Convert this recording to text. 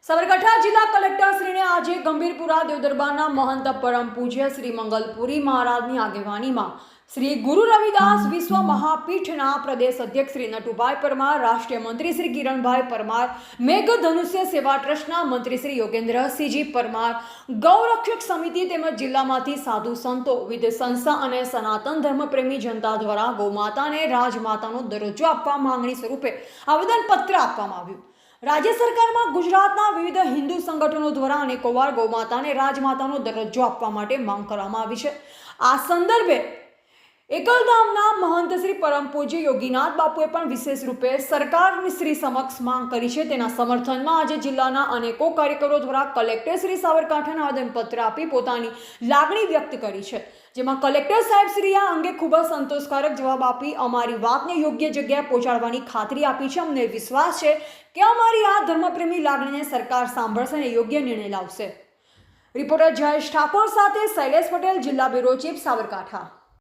સાબરકાંઠા જિલ્લા કલેક્ટરશ્રીને આજે ગંભીરપુરા દેવદરબારના મહંત પરમ પૂજ્ય શ્રી મંગલપુરી મહારાજની આગેવાનીમાં શ્રી ગુરુ રવિદાસ વિશ્વ મહાપીઠના પ્રદેશ અધ્યક્ષ શ્રી નટુભાઈ પરમાર, રાષ્ટ્રીય મંત્રી શ્રી કિરણભાઈ પરમાર, મેઘધનુષ્ય સેવા ટ્રસ્ટના મંત્રી શ્રી યોગેન્દ્રસિંહજી પરમાર, ગૌરક્ષક સમિતિ તેમજ જિલ્લામાંથી સાધુ સંતો, વિવિધ સંસ્થા અને સનાતન ધર્મપ્રેમી જનતા દ્વારા ગૌમાતાને રાજમાતાનો દરજ્જો આપવા માંગણી સ્વરૂપે આવેદનપત્ર આપવામાં આવ્યું. રાજ્ય સરકારમાં ગુજરાતના વિવિધ હિન્દુ સંગઠનો દ્વારા અનેકોવાર ગૌમાતાને રાજમાતાનો દરજ્જો આપવા માટે માંગ કરવામાં આવી છે. આ સંદર્ભે એકલધામના મહંત શ્રી પરમ પૂજ્ય યોગીનાથ બાપુએ પણ વિશેષ રૂપે સરકારની શ્રી સમક્ષ માંગ કરી છે. તેના સમર્થનમાં આજે જિલ્લાના અનેકો કાર્યકરો દ્વારા કલેક્ટર શ્રી સાબરકાંઠાને આવેદનપત્ર આપી પોતાની લાગણી વ્યક્ત કરી છે. જેમાં કલેક્ટર સાહેબ શ્રી આ અંગે ખૂબ જ સંતોષકારક જવાબ આપી અમારી વાતને યોગ્ય જગ્યાએ પહોંચાડવાની ખાતરી આપી છે. અમને વિશ્વાસ છે કે અમારી આ ધર્મપ્રેમી લાગણીને સરકાર સાંભળશે અને યોગ્ય નિર્ણય લાવશે. રિપોર્ટર જયેશ ઠાકોર સાથે શૈલેષ પટેલ, જિલ્લા બ્યુરો ચીફ, સાબરકાંઠા.